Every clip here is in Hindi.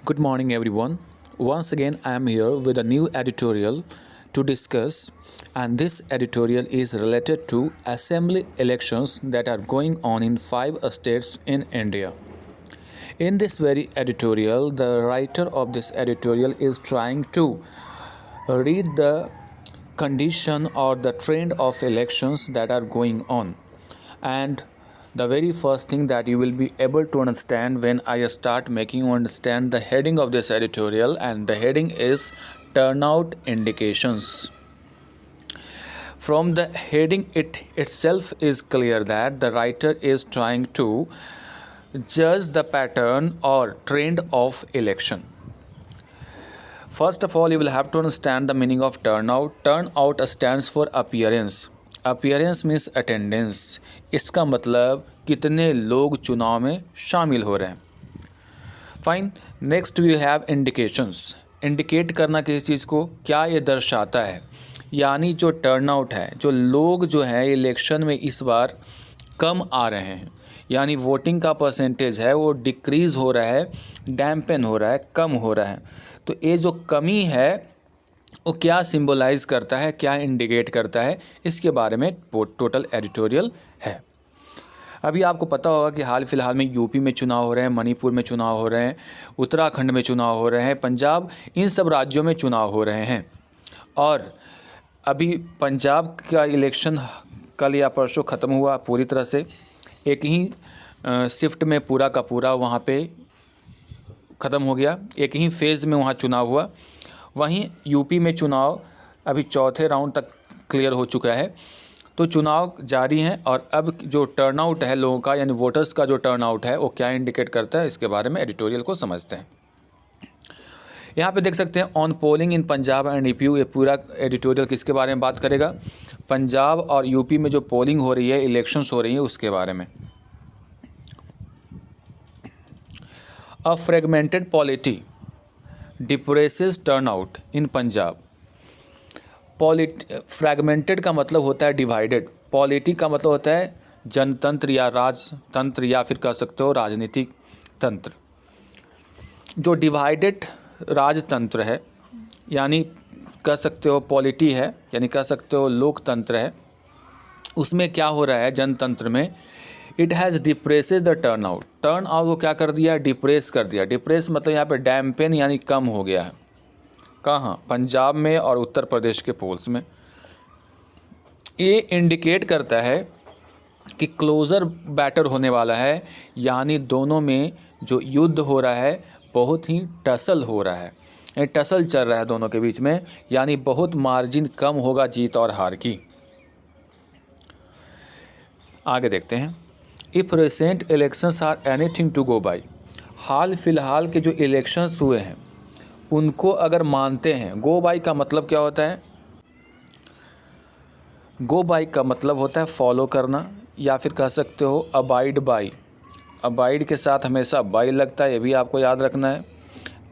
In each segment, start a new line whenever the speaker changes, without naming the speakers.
Good morning, everyone. Once again, I am here with a new editorial to discuss, and this editorial is related to assembly elections that are going on in 5 states in India. In this very editorial, the writer of this editorial is trying to read the condition or the trend of elections that are going on. And the very first thing that you will be able to understand when I start making you understand the heading of this editorial, and the heading is turnout indications. From the heading itself is clear that the writer is trying to judge the pattern or trend of election. First of all, you will have to understand the meaning of turnout. Turnout stands for appearance. Appearance means attendance. इसका मतलब कितने लोग चुनाव में शामिल हो रहे हैं. Fine. Next we have indications. Indicate करना किसी चीज़ को, क्या ये दर्शाता है, यानी जो टर्नआउट है, जो लोग जो हैं इलेक्शन में इस बार कम आ रहे हैं, यानी वोटिंग का परसेंटेज है वो डिक्रीज़ हो रहा है, डैम्पन हो रहा है, कम हो रहा है. तो ये जो कमी है वो क्या सिंबलाइज करता है, क्या इंडिकेट करता है, इसके बारे में टोटल एडिटोरियल है. अभी आपको पता होगा कि हाल फिलहाल में यूपी में चुनाव हो रहे हैं, मणिपुर में चुनाव हो रहे हैं, उत्तराखंड में चुनाव हो रहे हैं, पंजाब, इन सब राज्यों में चुनाव हो रहे हैं. और अभी पंजाब का इलेक्शन कल या परसों ख़त्म हुआ पूरी तरह से. एक ही शिफ्ट में पूरा का पूरा वहाँ पे ख़त्म हो गया. एक ही फेज़ में वहाँ चुनाव हुआ. वहीं यूपी में चुनाव अभी चौथे राउंड तक क्लियर हो चुका है. तो चुनाव जारी हैं और अब जो टर्नआउट है लोगों का, यानी वोटर्स का जो टर्नआउट है वो क्या इंडिकेट करता है, इसके बारे में एडिटोरियल को समझते हैं. यहाँ पे देख सकते हैं on polling in Punjab and UP. ये पूरा एडिटोरियल किसके बारे में बात करेगा, पंजाब और यूपी में जो पोलिंग हो रही है, इलेक्शंस हो रही है, उसके बारे में. अ फ्रेगमेंटेड पॉलिटी डिप्रेसेस टर्नआउट इन पंजाब. फ्रैगमेंटेड का मतलब होता है डिवाइडेड. पॉलिटी का मतलब होता है जनतंत्र या राजतंत्र, या फिर कह सकते हो राजनीतिक तंत्र. जो डिवाइडेड राजतंत्र है, यानी कह सकते हो पॉलिटी है, यानी कह सकते हो लोकतंत्र है, उसमें क्या हो रहा है जनतंत्र में, it has depresses the turnout. Turnout को क्या कर दिया, डिप्रेस कर दिया. डिप्रेस मतलब यहाँ पे डैम्पेन यानी कम हो गया है. कहाँ, पंजाब में और उत्तर प्रदेश के पोल्स में. ये इंडिकेट करता है कि क्लोज़र बैटर होने वाला है, यानी दोनों में जो युद्ध हो रहा है बहुत ही टसल हो रहा है, यानी टसल चल रहा है दोनों के बीच में, यानी बहुत मार्जिन कम होगा जीत और हार की. आगे देखते हैं. If recent elections are anything to go by. हाल फिलहाल के जो इलेक्शंस हुए हैं उनको अगर मानते हैं, गो बाई का मतलब क्या होता है, गो बाई का मतलब होता है फॉलो करना, या फिर कह सकते हो अबाइड बाई. अबाइड के साथ हमेशा बाई लगता है, ये भी आपको याद रखना है.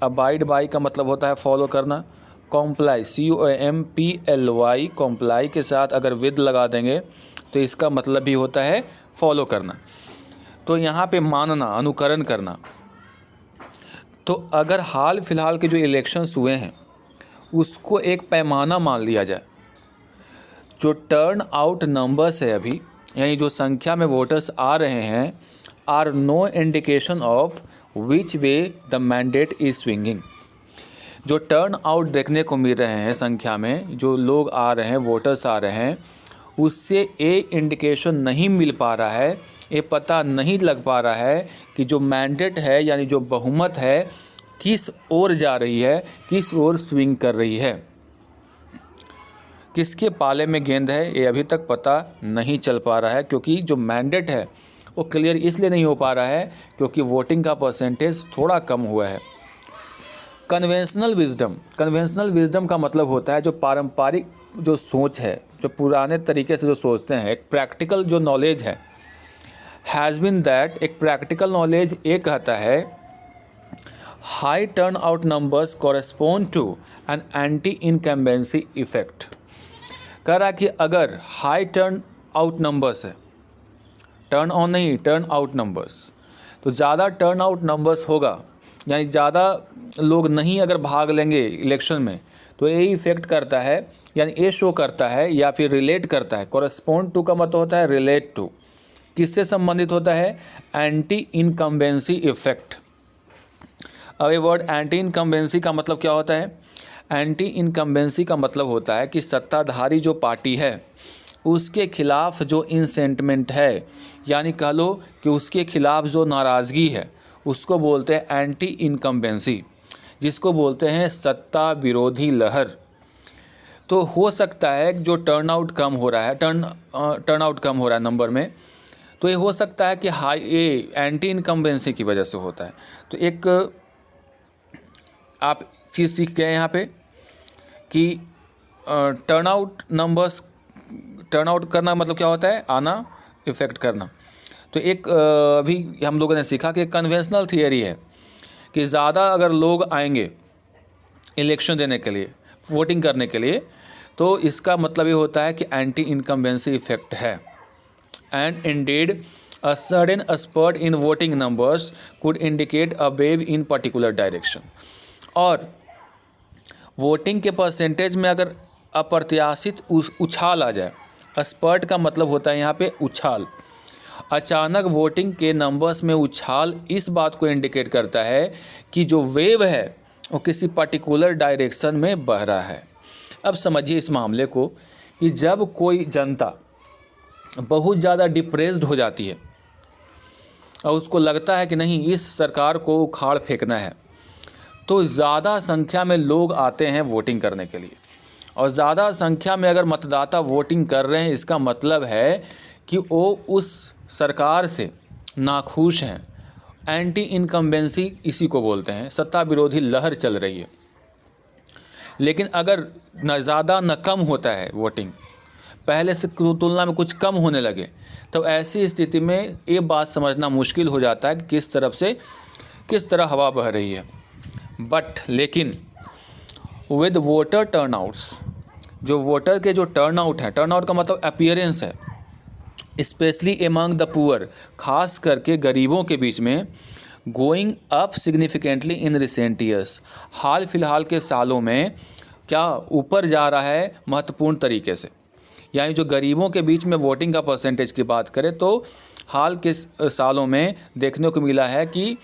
अबाइड बाई का मतलब होता है फॉलो करना. कॉम्प्लाई, COMPLY, कॉम्प्लाई के साथ अगर विद लगा देंगे तो इसका मतलब भी होता है फॉलो करना. तो यहाँ पे मानना, अनुकरण करना. तो अगर हाल फिलहाल के जो इलेक्शंस हुए हैं उसको एक पैमाना मान लिया जाए, जो टर्न आउट नंबर्स है अभी, यानी जो संख्या में वोटर्स आ रहे हैं, are no indication of which way the mandate is swinging. जो टर्न आउट देखने को मिल रहे हैं संख्या में, जो लोग आ रहे हैं, वोटर्स आ रहे हैं, उससे ये इंडिकेशन नहीं मिल पा रहा है, ये पता नहीं लग पा रहा है कि जो मैंडेट है, यानी जो बहुमत है, किस ओर जा रही है, किस ओर स्विंग कर रही है, किसके पाले में गेंद है, ये अभी तक पता नहीं चल पा रहा है. क्योंकि जो मैंडेट है वो क्लियर इसलिए नहीं हो पा रहा है क्योंकि वोटिंग का परसेंटेज थोड़ा कम हुआ है. Conventional wisdom. कन्वेंशनल विजडम का मतलब होता है जो पारंपरिक जो सोच है, जो पुराने तरीके से जो सोचते हैं, एक प्रैक्टिकल जो नॉलेज है, हैज़ बीन दैट. एक प्रैक्टिकल नॉलेज ये कहता है high turnout numbers correspond to an anti incumbency effect. कह रहा कि अगर हाई टर्न आउट नंबर्स है, टर्न ऑन नहीं, टर्न आउट नंबर्स, तो ज़्यादा टर्न आउट नंबर्स होगा, यानी ज़्यादा लोग नहीं अगर भाग लेंगे इलेक्शन में तो यही इफेक्ट करता है, यानी ये शो करता है या फिर रिलेट करता है। कॉरेस्पॉन्ड टू का मतलब होता है रिलेट टू, किससे संबंधित होता है, एंटी इनकम्बेंसी इफेक्ट। अब ये वर्ड एंटी इनकम्बेंसी का मतलब क्या होता है, एंटी इनकम्बेंसी का मतलब होता है कि सत्ताधारी जो पार्टी है उसके खिलाफ जो इंसेंटमेंट है, यानी कह लो कि उसके खिलाफ जो नाराज़गी है उसको बोलते हैं एंटी इनकम्बेंसी, जिसको बोलते हैं सत्ता विरोधी लहर। तो हो सकता है जो टर्नआउट कम हो रहा है, टर्नआउट कम हो रहा है नंबर में, तो ये हो सकता है कि हाई ये एंटी इनकम्बेंसी की वजह से होता है। तो एक आप चीज़ सीख गए यहाँ पे कि टर्नआउट करना मतलब क्या होता है, आना, इफेक्ट करना। तो एक अभी हम लोगों ने सीखा कि कन्वेंशनल थियरी है कि ज़्यादा अगर लोग आएंगे इलेक्शन देने के लिए, वोटिंग करने के लिए, तो इसका मतलब ये होता है कि एंटी इनकम्बेंसी इफेक्ट है। And indeed a sudden spurt in voting numbers could indicate a wave in particular direction. और वोटिंग के परसेंटेज में अगर अप्रत्याशित उछाल आ जाए, स्पर्ट का मतलब होता है यहाँ पे उछाल, अचानक वोटिंग के नंबर्स में उछाल इस बात को इंडिकेट करता है कि जो वेव है वो किसी पर्टिकुलर डायरेक्शन में बह रहा है। अब समझिए इस मामले को कि जब कोई जनता बहुत ज़्यादा डिप्रेस्ड हो जाती है और उसको लगता है कि नहीं इस सरकार को उखाड़ फेंकना है, तो ज़्यादा संख्या में लोग आते हैं वोटिंग करने के लिए। और ज़्यादा संख्या में अगर मतदाता वोटिंग कर रहे हैं, इसका मतलब है कि वो उस सरकार से नाखुश हैं। एंटी इनकम्बेंसी इसी को बोलते हैं, सत्ता विरोधी लहर चल रही है। लेकिन अगर न ज़्यादा न कम होता है वोटिंग, पहले से तुलना में कुछ कम होने लगे, तो ऐसी स्थिति में ये बात समझना मुश्किल हो जाता है कि किस तरह हवा बह रही है। लेकिन विद वोटर टर्नआउट्स, जो वोटर के जो टर्नआउट है, टर्नआउट का मतलब अपीयरेंस है, स्पेशली एमंग द पुअर, खास करके गरीबों के बीच में, going up significantly in recent years, हाल फिलहाल के सालों में क्या ऊपर जा रहा है महत्वपूर्ण तरीके से। यानी जो गरीबों के बीच में वोटिंग का परसेंटेज की बात करें तो हाल के सालों में देखने को मिला है कि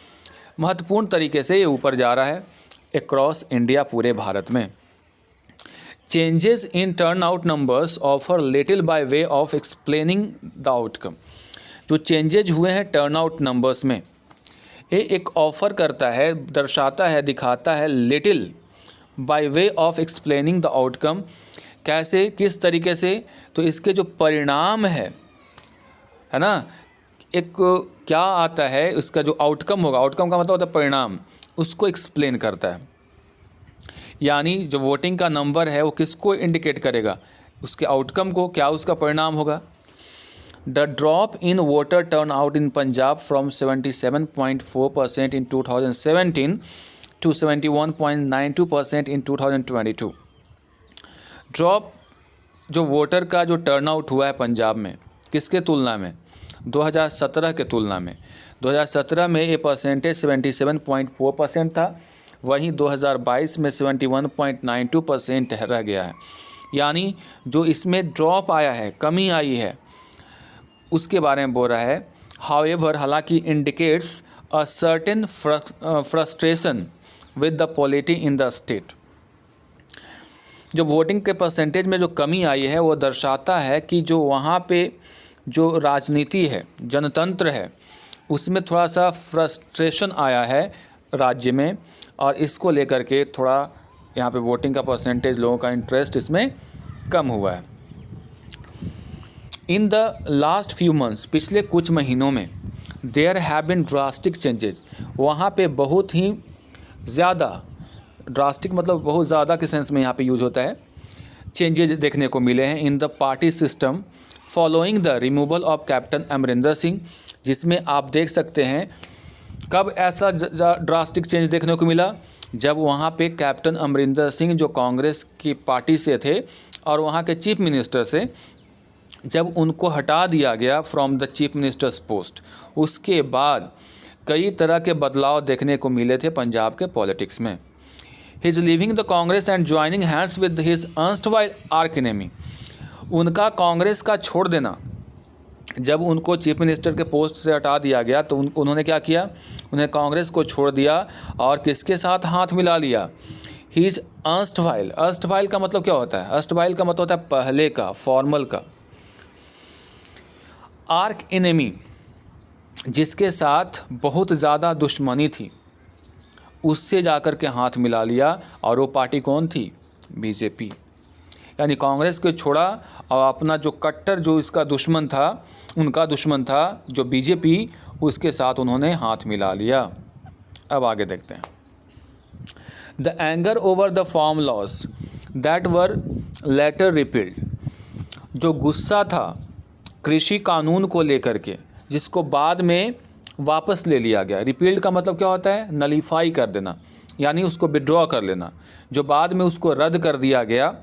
महत्वपूर्ण तरीके से ये ऊपर जा रहा है अक्रॉस इंडिया, पूरे भारत में। Changes in turn out numbers offer little by way of explaining the outcome. जो चेंजेज हुए हैं टर्न आउट नंबर्स में, ये एक ऑफर करता है, दर्शाता है, दिखाता है little by way of explaining the outcome. कैसे, किस तरीके से, तो इसके जो परिणाम है ना, एक क्या आता है, उसका जो आउटकम होगा, आउटकम का मतलब होता है परिणाम, उसको एक्सप्लेन करता है। यानी जो वोटिंग का नंबर है वो किसको इंडिकेट करेगा, उसके आउटकम को, क्या उसका परिणाम होगा। The drop in voter turnout in Punjab from 77.4% in 2017 to 71.92% in 2022। Drop जो वोटर का जो टर्नआउट हुआ है पंजाब में, किसके तुलना में, 2017 के तुलना में। 2017 में ये परसेंटेज 77.4% था, वहीं 2022 में 71.92% रह गया है। यानी जो इसमें ड्रॉप आया है, कमी आई है, उसके बारे में बोल रहा है। हाउएवर, हालांकि indicates a certain frustration with the polity in the state. जो वोटिंग के परसेंटेज में जो कमी आई है वो दर्शाता है कि जो वहाँ पे जो राजनीति है, जनतंत्र है, उसमें थोड़ा सा फ्रस्ट्रेशन आया है राज्य में, और इसको लेकर के थोड़ा यहाँ पे वोटिंग का परसेंटेज, लोगों का इंटरेस्ट इसमें कम हुआ है। In the last few months, पिछले कुछ महीनों में, there have been drastic changes, वहाँ पे बहुत ही ज़्यादा, ड्रास्टिक मतलब बहुत ज़्यादा के सेंस में यहाँ पे यूज़ होता है, चेंजेज देखने को मिले हैं in the party system following the removal of captain Amarinder Singh. जिसमें आप देख सकते हैं कब ऐसा ड्रास्टिक चेंज देखने को मिला, जब वहाँ पे कैप्टन अमरिंदर सिंह जो कांग्रेस की पार्टी से थे और वहाँ के चीफ मिनिस्टर से, जब उनको हटा दिया गया from the chief ministers post, उसके बाद कई तरह के बदलाव देखने को मिले थे पंजाब के पॉलिटिक्स में। His leaving the Congress and joining hands with his erstwhile arc enemy, उनका कांग्रेस का छोड़ देना, जब उनको चीफ मिनिस्टर के पोस्ट से हटा दिया गया तो उन्होंने क्या किया, उन्हें कांग्रेस को छोड़ दिया और किसके साथ हाथ मिला लिया, हिज अर्स्टवाइल। अर्स्टवाइल का मतलब क्या होता है? अर्स्टवाइल का मतलब होता है पहले का, फॉर्मल का। आर्क एनिमी, जिसके साथ बहुत ज़्यादा दुश्मनी थी, उससे जाकर के हाथ मिला लिया। और वो पार्टी कौन थी? बीजेपी। यानी कांग्रेस को छोड़ा और अपना जो कट्टर जो इसका दुश्मन था, उनका दुश्मन था जो बीजेपी, उसके साथ उन्होंने हाथ मिला लिया। अब आगे देखते हैं। The anger over the farm laws that were later repealed, जो गुस्सा था कृषि कानून को लेकर के, जिसको बाद में वापस ले लिया गया। रिपील्ड का मतलब क्या होता है? नलीफाई कर देना, यानी उसको विड्रॉ कर लेना। जो बाद में उसको रद्द कर दिया गया,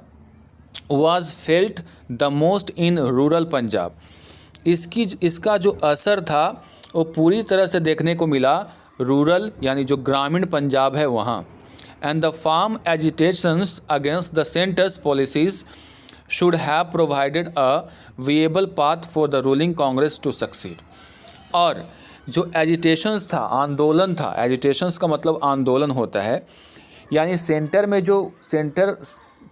was felt the most in rural Punjab. इसका जो असर था वो पूरी तरह से देखने को मिला रूरल, यानी जो ग्रामीण पंजाब है वहाँ। And the farm agitations against the centre's policies should have provided a viable path for the ruling Congress to succeed. और जो एजिटेशंस था, आंदोलन था, एजिटेशंस का मतलब आंदोलन होता है, यानी सेंटर में जो सेंटर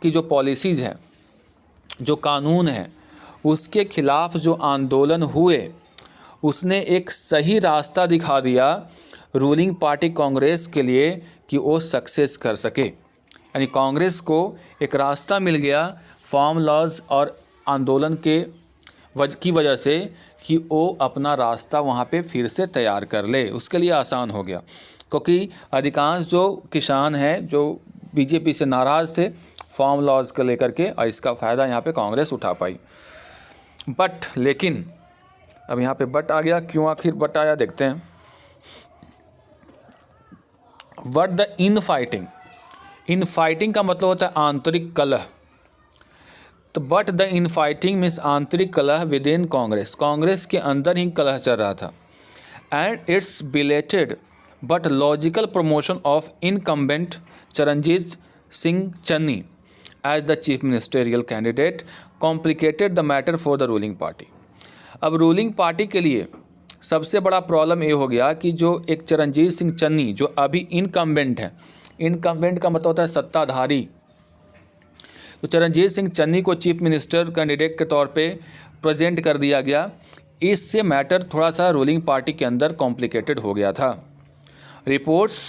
की जो पॉलिसीज़ है, जो कानून है, उसके खिलाफ जो आंदोलन हुए, उसने एक सही रास्ता दिखा दिया रूलिंग पार्टी कांग्रेस के लिए कि वो सक्सेस कर सके। यानी कांग्रेस को एक रास्ता मिल गया फार्म लॉज और आंदोलन की वजह से कि वो अपना रास्ता वहाँ पे फिर से तैयार कर ले, उसके लिए आसान हो गया। क्योंकि अधिकांश जो किसान हैं जो बीजेपी से नाराज़ थे फार्म लॉज को लेकर के, और इसका फ़ायदा यहाँ पे कांग्रेस उठा पाई। बट लेकिन अब यहाँ पे बट आ गया। क्यों आखिर बट आया, देखते हैं। What the in fighting, in fighting का मतलब होता है आंतरिक कलह। तो but the in fighting means आंतरिक कलह विद इन कांग्रेस, कांग्रेस के अंदर ही कलह चल रहा था। And it's belated but logical promotion of incumbent Charanjit Singh Channi as the chief ministerial candidate complicated the matter for the ruling party. अब रूलिंग पार्टी के लिए सबसे बड़ा प्रॉब्लम ये हो गया कि जो एक चरणजीत सिंह चन्नी जो अभी इनकम्बेंट है, इनकम्बेंट का मतलब होता है सत्ताधारी, तो चरणजीत सिंह चन्नी को चीफ मिनिस्टर कैंडिडेट के तौर पे प्रेजेंट कर दिया गया। इससे मैटर थोड़ा सा रूलिंग पार्टी के अंदर कॉम्प्लिकेटेड हो गया था। Reports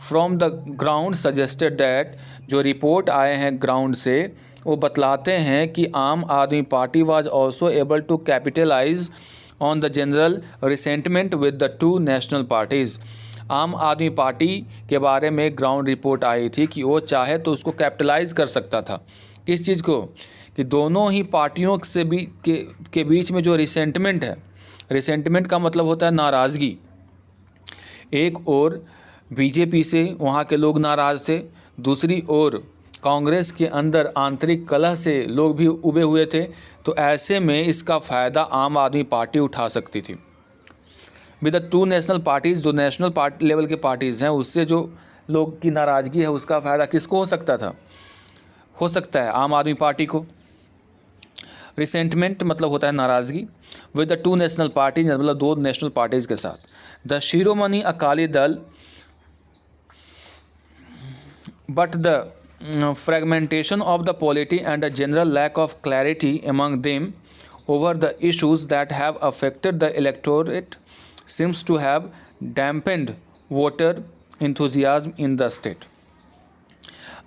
from the ground suggested that, जो रिपोर्ट आए हैं ग्राउंड से वो बतलाते हैं कि Aam Aadmi party was also able to capitalise on the general resentment with the two national parties. Aam Aadmi party के बारे में ग्राउंड रिपोर्ट आई थी कि वो चाहे तो उसको कैपिटलाइज कर सकता था। किस चीज़ को? कि दोनों ही पार्टियों से के बीच में जो रिसेंटमेंट है, रिसेंटमेंट का मतलब होता है नाराज़गी। एक और बीजेपी से वहाँ के लोग नाराज़ थे, दूसरी ओर कांग्रेस के अंदर आंतरिक कलह से लोग भी उबे हुए थे। तो ऐसे में इसका फ़ायदा आम आदमी पार्टी उठा सकती थी। With the two national parties, जो नेशनल पार्टी लेवल के पार्टीज़ हैं, उससे जो लोग की नाराज़गी है उसका फ़ायदा किसको हो सकता था? हो सकता है आम आदमी पार्टी को। रिसेंटमेंट मतलब होता है नाराज़गी। With the two national parties मतलब दो नेशनल पार्टीज़ के साथ। The Shiromani Akali Dal, but the fragmentation of the polity and a general lack of clarity among them over the issues that have affected the electorate seems to have dampened voter enthusiasm in the state।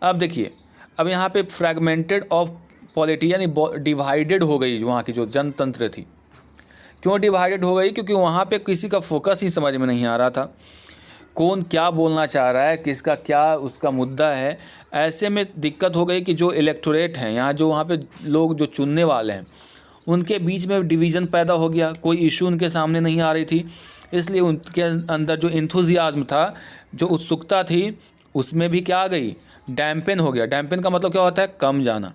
अब देखिए, अब यहाँ पे फ्रैगमेंटेड ऑफ पॉलिटी यानी डिवाइडेड हो गई वहाँ की जो जनतंत्र थी। क्यों डिवाइडेड हो गई? क्योंकि वहाँ पे किसी का फोकस ही समझ में नहीं आ रहा था, कौन क्या बोलना चाह रहा है, किसका क्या उसका मुद्दा है। ऐसे में दिक्कत हो गई कि जो इलेक्टोरेट हैं यहाँ, जो वहाँ पे लोग जो चुनने वाले हैं, उनके बीच में डिवीज़न पैदा हो गया। कोई इशू उनके सामने नहीं आ रही थी, इसलिए उनके अंदर जो इंथुजियाज्म था, जो उत्सुकता थी, उसमें भी क्या आ गई? डैम्पेन हो गया। डैम्पेन का मतलब क्या होता है? कम जाना।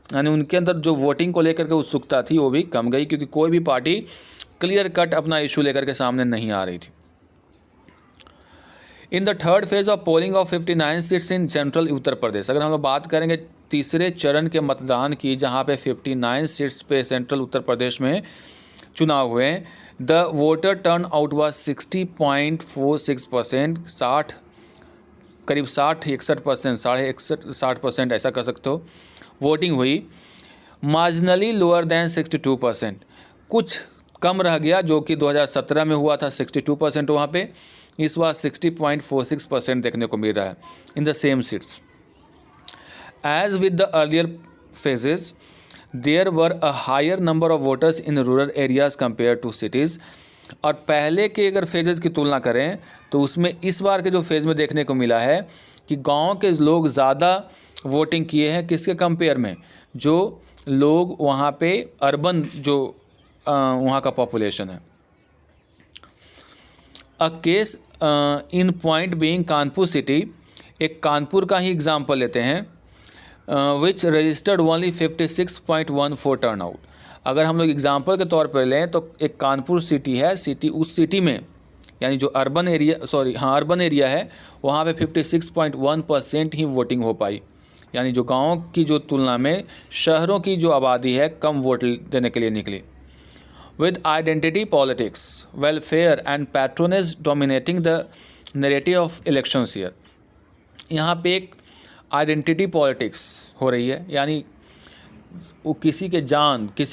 यानी उनके अंदर जो वोटिंग को लेकर के उत्सुकता थी वो भी कम गई, क्योंकि कोई भी पार्टी क्लियर कट अपना इशू लेकर के सामने नहीं आ रही थी। In the third phase of polling of 59 seats in central Uttar Pradesh, अगर हम लोग बात करेंगे तीसरे चरण के मतदान की, जहां पे 59 सीट्स पे सेंट्रल उत्तर प्रदेश में चुनाव हुए, the voter turn out was 60.46%, 60 करीब 60-61%, 60% ऐसा कर सकते हो वोटिंग हुई। मार्जिनली लोअर दैन 62%, कुछ कम रह गया जो कि 2017 में हुआ था 62% वहाँ पे, इस बार 60.46% देखने को मिल रहा है in the same seats. As with the earlier phases there were a higher number of voters in rural areas compare to cities, और पहले के अगर फेजेस की तुलना करें तो उसमें इस बार के जो फेज़ में देखने को मिला है कि गांव के लोग ज़्यादा वोटिंग किए हैं, किसके कंपेयर में, जो लोग वहाँ पे अर्बन जो वहाँ का पॉपुलेशन है। A case in point being Kanpur city, एक कानपुर का ही एग्जांपल लेते हैं, विच रजिस्टर्ड ओनली 56.14 टर्न आउट। अगर हम लोग एग्जांपल के तौर पर लें तो एक कानपुर सिटी है, उस सिटी में यानी जो अर्बन एरिया है वहाँ पे 56.1% ही वोटिंग हो पाई, यानी जो गाँव की जो तुलना में शहरों की जो आबादी है कम वोट देने के लिए निकली। With identity politics, welfare and patronage dominating the narrative of elections here, यहाँ पे एक आइडेंटिटी पॉलिटिक्स हो रही है, यानी वो किसी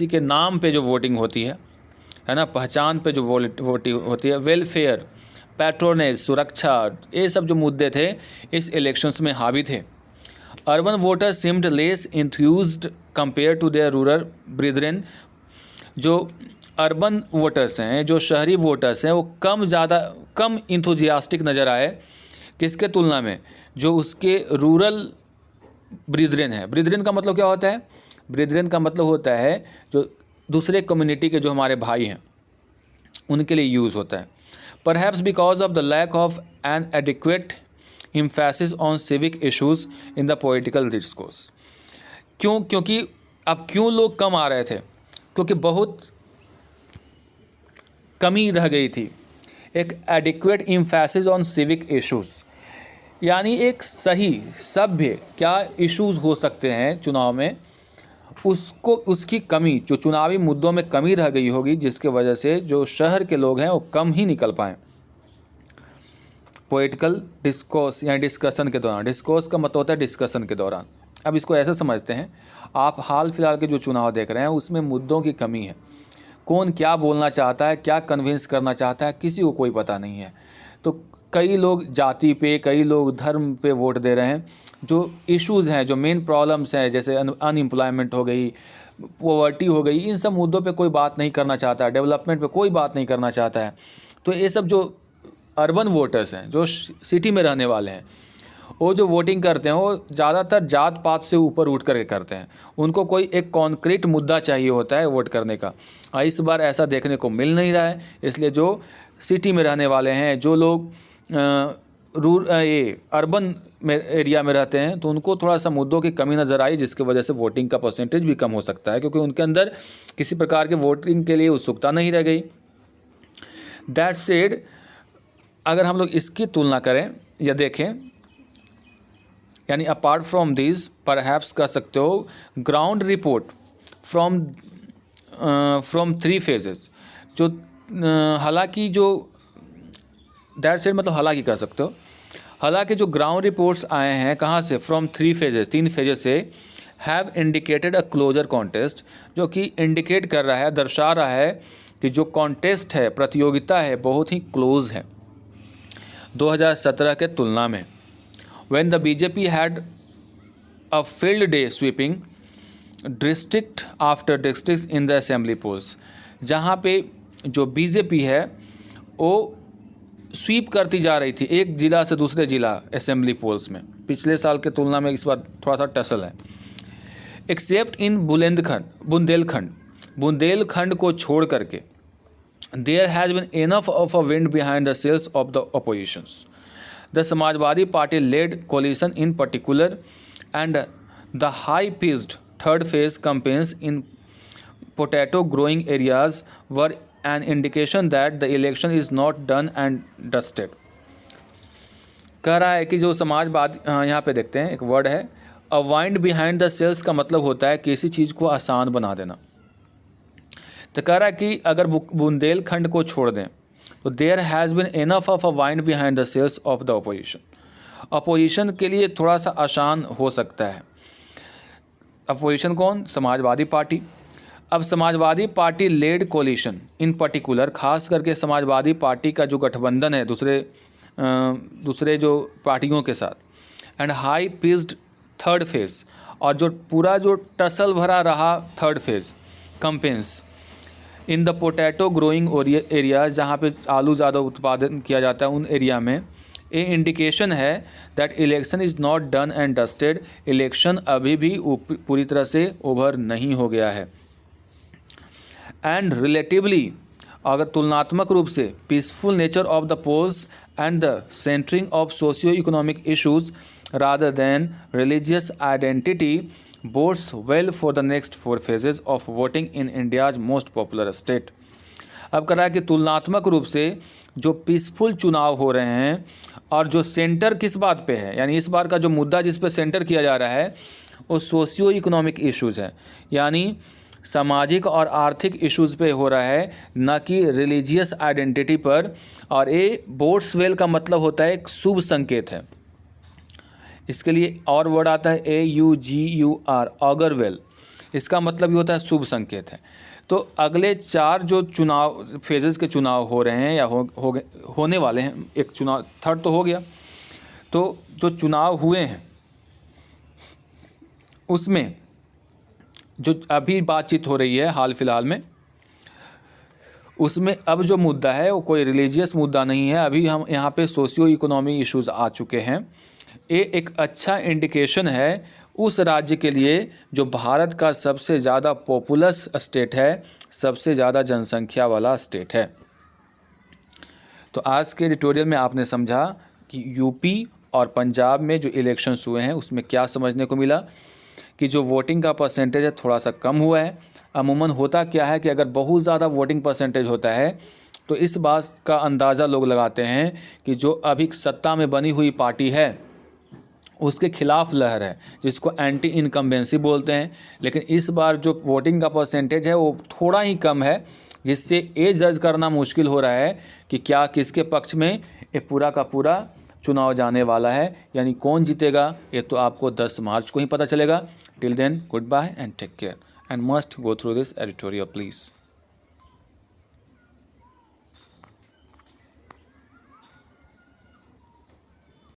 के नाम पे जो वोटिंग होती है ना, पहचान पे जो वोटिंग होती है, वेलफेयर, पैट्रोनेज, सुरक्षा, ये सब जो मुद्दे थे इस इलेक्शंस में हावी थे। Urban voter seemed less enthused compared to their rural brethren, जो अर्बन वोटर्स हैं, जो शहरी वोटर्स हैं, वो कम इंथुजियास्टिक नज़र आए, किसके तुलना में, जो उसके रूरल ब्रिदरेन है। ब्रिदरेन का मतलब क्या होता है? ब्रिदरेन का मतलब होता है जो दूसरे कम्युनिटी के जो हमारे भाई हैं उनके लिए यूज़ होता है। Perhaps because of the lack of an adequate emphasis on civic issues in the political discourse. क्योंकि अब क्यों लोग कम आ रहे थे? क्योंकि बहुत कमी रह गई थी। एक adequate emphasis on civic issues, यानी एक सही सभ्य क्या इश्यूज़ हो सकते हैं चुनाव में, उसकी कमी, जो चुनावी मुद्दों में कमी रह गई होगी, जिसके वजह से जो शहर के लोग हैं वो कम ही निकल पाएँ पॉलिटिकल डिस्कोर्स या डिस्कशन के दौरान। डिस्कोर्स का मतलब होता है डिस्कशन के दौरान। अब इसको ऐसे समझते हैं, आप हाल फिलहाल के जो चुनाव देख रहे हैं उसमें मुद्दों की कमी है, कौन क्या बोलना चाहता है, क्या कन्विंस करना चाहता है, किसी को कोई पता नहीं है। तो कई लोग जाति पे, कई लोग धर्म पे वोट दे रहे हैं। जो इश्यूज़ हैं, जो मेन प्रॉब्लम्स हैं, जैसे अनएम्प्लॉयमेंट हो गई, पॉवर्टी हो गई, इन सब मुद्दों पे कोई बात नहीं करना चाहता है, डेवलपमेंट पे कोई बात नहीं करना चाहता है। तो ये सब जो अर्बन वोटर्स हैं, जो सिटी में रहने वाले हैं, वो जो वोटिंग करते हैं वो ज़्यादातर जात पात से ऊपर उठ करके करते हैं। उनको कोई एक कॉन्क्रीट मुद्दा चाहिए होता है वोट करने का। इस बार ऐसा देखने को मिल नहीं रहा है, इसलिए जो सिटी में रहने वाले हैं, जो लोग अर्बन एरिया में रहते हैं, तो उनको थोड़ा सा मुद्दों की कमी नज़र आई, जिसकी वजह से वोटिंग का परसेंटेज भी कम हो सकता है, क्योंकि उनके अंदर किसी प्रकार के वोटिंग के लिए उत्सुकता नहीं रह गई। दैट सेड, अगर हम लोग इसकी तुलना करें या देखें, यानी अपार्ट फ्रॉम दिस परहैप्स कह सकते हो ग्राउंड रिपोर्ट फ्रॉम 3 फेजेस, जो हालांकि जो दैट सेड मतलब हालांकि कह सकते हो, हालांकि जो ग्राउंड रिपोर्ट्स आए हैं कहाँ से, फ्रॉम 3 फेजेस, 3 फेजेस से, have indicated a closer contest, जो कि इंडिकेट कर रहा है, दर्शा रहा है कि जो कॉन्टेस्ट है, प्रतियोगिता है, बहुत ही क्लोज है 2017 के तुलना में। When the BJP had a field day sweeping district after district in the assembly polls, जहाँ पे जो बीजेपी है वो स्वीप करती जा रही थी एक ज़िला से दूसरे ज़िला असेंबली पोल्स में। पिछले साल के तुलना में इस बार थोड़ा सा टसल है। एक्सेप्ट इन बुंदेलखंड को छोड़ करके there has been enough of a wind behind the sails of the oppositions. The Samajwadi Party led coalition in particular and the high-pitched third phase campaigns in potato growing areas were an indication that the election is not done and dusted. कह रहा है कि जो समाजवाद, यहाँ पे देखते हैं एक वर्ड है अ वाइंड बिहाइंड द सेल्स, का मतलब होता है किसी चीज़ को आसान बना देना। तो कह रहा है कि अगर बुंदेलखंड को छोड़ दें तो there has been enough of a wind behind the sails of the opposition. Opposition के लिए थोड़ा सा आसान हो सकता है। अपोजिशन कौन? समाजवादी पार्टी। अब Samajwadi party led coalition in particular, खास करके समाजवादी पार्टी का जो गठबंधन है दूसरे जो पार्टियों के साथ, and high pitched third phase, और जो पूरा जो टसल भरा रहा third phase companies in the potato growing areas, जहाँ पे आलू ज़्यादा उत्पादन किया जाता है उन एरिया में, ये इंडिकेशन है that election is not done and dusted. Election अभी भी पूरी तरह से ओवर नहीं हो गया है। एंड रिलेटिवली, अगर तुलनात्मक रूप से, peaceful nature of the polls and the centring of socio economic issues rather than religious identity bodes well for the next 4 phases of voting in India's most popular state। अब कह रहा है कि तुलनात्मक रूप से जो पीसफुल चुनाव हो रहे हैं और जो सेंटर किस बात पे है, यानी इस बार का जो मुद्दा जिस पे सेंटर किया जा रहा है वो सोशियो इकोनॉमिक इश्यूज़ है, यानी सामाजिक और आर्थिक इश्यूज़ पे हो रहा है, न कि रिलीजियस आइडेंटिटी पर। और ये बोड्स वेल का मतलब होता है एक शुभ संकेत है। इसके लिए और वर्ड आता है AUGUR, ऑगरवेल। इसका मतलब ये होता है शुभ संकेत है। तो अगले 4 जो चुनाव फेजेस के चुनाव हो रहे हैं या होने वाले हैं, एक चुनाव थर्ड तो हो गया, तो जो चुनाव हुए हैं उसमें जो अभी बातचीत हो रही है हाल फिलहाल में, उसमें अब जो मुद्दा है वो कोई रिलीजियस मुद्दा नहीं है। अभी हम यहाँ पे सोशियो इकोनॉमी इश्यूज़ आ चुके हैं। ये एक अच्छा इंडिकेशन है उस राज्य के लिए जो भारत का सबसे ज़्यादा पॉपुलस स्टेट है, सबसे ज़्यादा जनसंख्या वाला स्टेट है। तो आज के एडिटोरियल में आपने समझा कि यूपी और पंजाब में जो इलेक्शंस हुए हैं उसमें क्या समझने को मिला कि जो वोटिंग का परसेंटेज है थोड़ा सा कम हुआ है। अमूमन होता क्या है कि अगर बहुत ज़्यादा वोटिंग परसेंटेज होता है तो इस बात का अंदाज़ा लोग लगाते हैं कि जो अभी सत्ता में बनी हुई पार्टी है उसके खिलाफ लहर है, जिसको एंटी इनकम्बेंसी बोलते हैं। लेकिन इस बार जो वोटिंग का परसेंटेज है वो थोड़ा ही कम है, जिससे ये जज करना मुश्किल हो रहा है कि क्या किसके पक्ष में ये पूरा का पूरा चुनाव जाने वाला है, यानी कौन जीतेगा। ये तो आपको 10 मार्च को ही पता चलेगा। Till then, good bye and take care and must go through this editorial please.